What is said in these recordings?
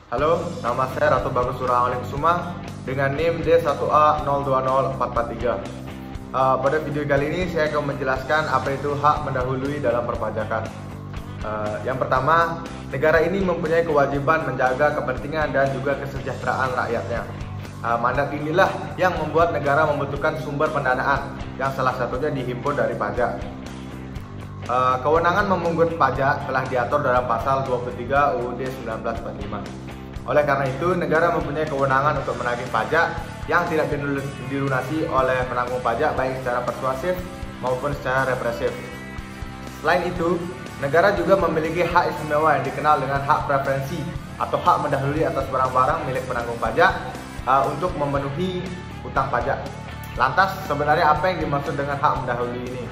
Halo, nama saya Ratu Bagus Surahali Kusuma dengan NIM D1A020443. Pada video kali ini saya akan menjelaskan apa itu hak mendahului dalam perpajakan. Yang pertama, negara ini mempunyai kewajiban menjaga kepentingan dan juga kesejahteraan rakyatnya. Mandat inilah yang membuat negara membutuhkan sumber pendanaan yang salah satunya dihimpun dari pajak. Kewenangan memungut pajak telah diatur dalam pasal 23 UUD 1945. Oleh karena itu, negara mempunyai kewenangan untuk menagih pajak yang tidak dilunasi oleh penanggung pajak baik secara persuasif maupun secara represif. Selain itu, negara juga memiliki hak istimewa yang dikenal dengan hak preferensi atau hak mendahului atas barang-barang milik penanggung pajak untuk memenuhi utang pajak. Lantas, sebenarnya apa yang dimaksud dengan hak mendahului ini?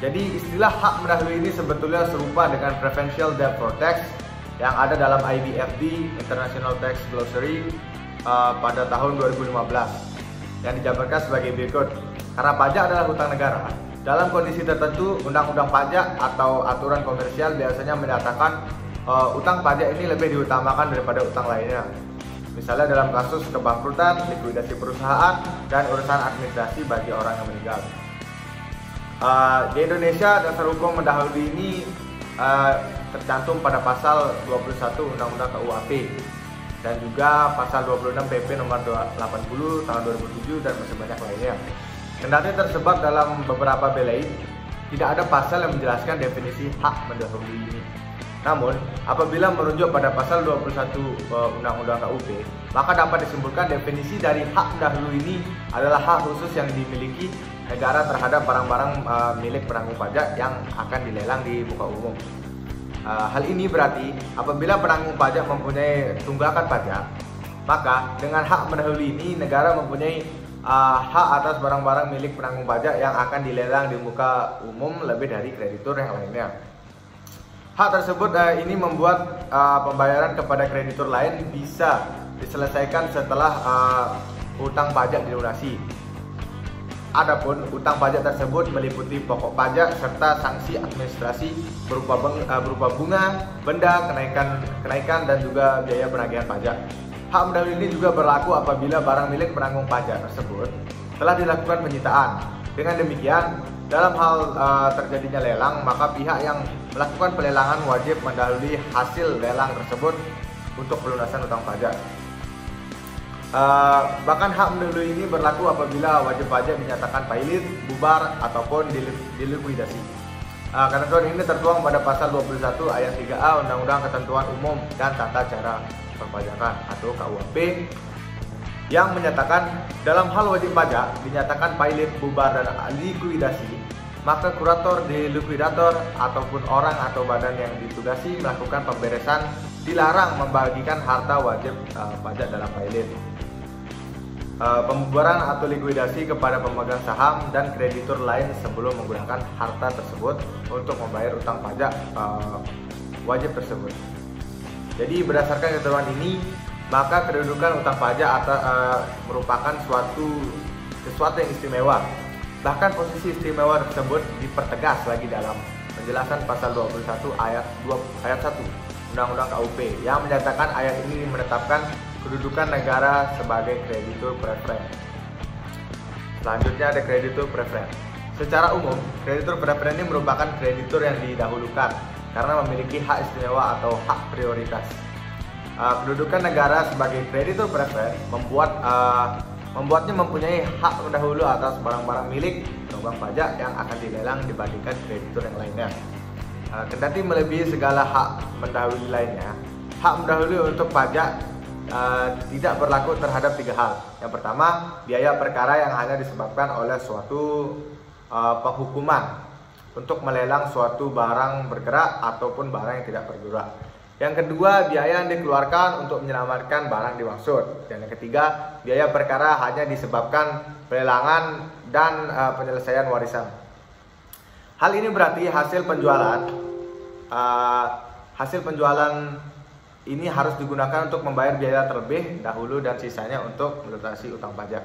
Jadi, istilah hak mendahului ini sebetulnya serupa dengan Preferential Debt for Tax yang ada dalam IBFD International Tax Glossary pada tahun 2015 yang dijabarkan sebagai berikut. Karena pajak adalah hutang negara, dalam kondisi tertentu undang-undang pajak atau aturan komersial biasanya menyatakan utang pajak ini lebih diutamakan daripada utang lainnya. Misalnya dalam kasus kebangkrutan, likuidasi perusahaan, dan urusan administrasi bagi orang yang meninggal. Di Indonesia, dasar hukum mendahului ini tercantum pada pasal 21 Undang-Undang KUHP dan juga pasal 26 PP nomor 80 tahun 2007 dan masih banyak lainnya. Kendati tersebar dalam beberapa belai, tidak ada pasal yang menjelaskan definisi hak mendahului ini. Namun, apabila merujuk pada pasal 21 Undang-Undang KUHP, maka dapat disimpulkan definisi dari hak mendahului ini adalah hak khusus yang dimiliki negara terhadap barang-barang milik penanggung pajak yang akan dilelang di muka umum. Hal ini berarti apabila penanggung pajak mempunyai tunggakan pajak, maka dengan hak mendahului ini negara mempunyai hak atas barang-barang milik penanggung pajak yang akan dilelang di muka umum lebih dari kreditur yang lainnya. Hak tersebut ini membuat pembayaran kepada kreditur lain bisa diselesaikan setelah hutang pajak dilunasi. Adapun utang pajak tersebut meliputi pokok pajak serta sanksi administrasi berupa bunga, benda, kenaikan dan juga biaya penagihan pajak. Hak mendahului ini juga berlaku apabila barang milik penanggung pajak tersebut telah dilakukan penyitaan. Dengan demikian, dalam hal terjadinya lelang, maka pihak yang melakukan pelelangan wajib mendahului hasil lelang tersebut untuk pelunasan utang pajak. Bahkan hak mendahului ini berlaku apabila wajib pajak dinyatakan pailit, bubar, ataupun dilikuidasi. Ketentuan ini tertuang pada pasal 21 ayat 3A Undang-Undang Ketentuan Umum dan Tata Cara Perpajakan atau KUHP yang menyatakan dalam hal wajib pajak dinyatakan pailit, bubar, dan likuidasi, maka kurator, likuidator, ataupun orang atau badan yang ditugasi melakukan pemberesan dilarang membagikan harta wajib pajak dalam pailit, pembubaran atau likuidasi kepada pemegang saham dan kreditur lain sebelum menggunakan harta tersebut untuk membayar utang pajak wajib tersebut. Jadi berdasarkan ketentuan ini, maka kedudukan utang pajak merupakan sesuatu yang istimewa. Bahkan posisi istimewa tersebut dipertegas lagi dalam penjelasan pasal 21 ayat 1 Undang-Undang KUHP yang menyatakan ayat ini menetapkan kedudukan negara sebagai kreditur preferen. Selanjutnya ada kreditur preferen. Secara umum, kreditur preferen ini merupakan kreditur yang didahulukan karena memiliki hak istimewa atau hak prioritas. Kedudukan negara sebagai kreditur preferen membuatnya mempunyai hak terdahulu atas barang-barang milik penanggung pajak yang akan dilelang dibandingkan kreditur yang lainnya. Kendati melebihi segala hak mendahului lainnya, hak mendahului untuk pajak tidak berlaku terhadap tiga hal. Yang pertama, biaya perkara yang hanya disebabkan oleh suatu penghukuman untuk melelang suatu barang bergerak ataupun barang yang tidak bergerak. Yang kedua, biaya yang dikeluarkan untuk menyelamatkan barang dimaksud. Dan yang ketiga, biaya perkara hanya disebabkan pelelangan dan penyelesaian warisan. Hal ini berarti hasil penjualan ini harus digunakan untuk membayar biaya terlebih dahulu dan sisanya untuk melunasi utang pajak.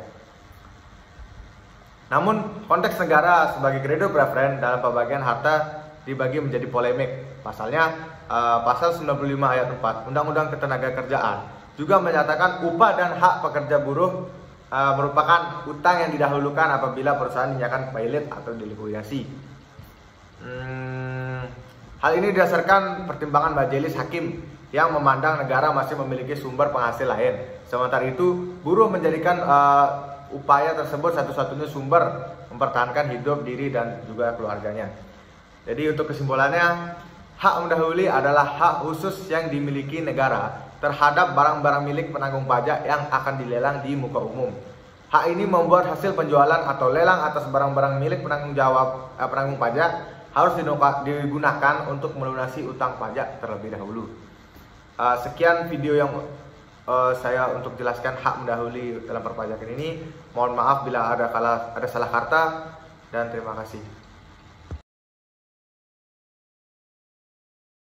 Namun, konteks negara sebagai kreditur preferen dalam pembagian harta dibagi menjadi polemik. Pasalnya, pasal 95 ayat 4 Undang-Undang Ketenagakerjaan juga menyatakan upah dan hak pekerja buruh merupakan utang yang didahulukan apabila perusahaan dinyatakan pailit atau dilikuidasi. Hal ini didasarkan pertimbangan majelis hakim yang memandang negara masih memiliki sumber penghasil lain. Sementara itu, buruh menjadikan upaya tersebut satu-satunya sumber mempertahankan hidup diri dan juga keluarganya. Jadi untuk kesimpulannya, hak mendahului adalah hak khusus yang dimiliki negara terhadap barang-barang milik penanggung pajak yang akan dilelang di muka umum. Hak ini membuat hasil penjualan atau lelang atas barang-barang milik penanggung pajak harus digunakan untuk melunasi utang pajak terlebih dahulu. Sekian video yang saya untuk jelaskan hak mendahului dalam perpajakan ini. Mohon maaf bila ada salah kata dan terima kasih.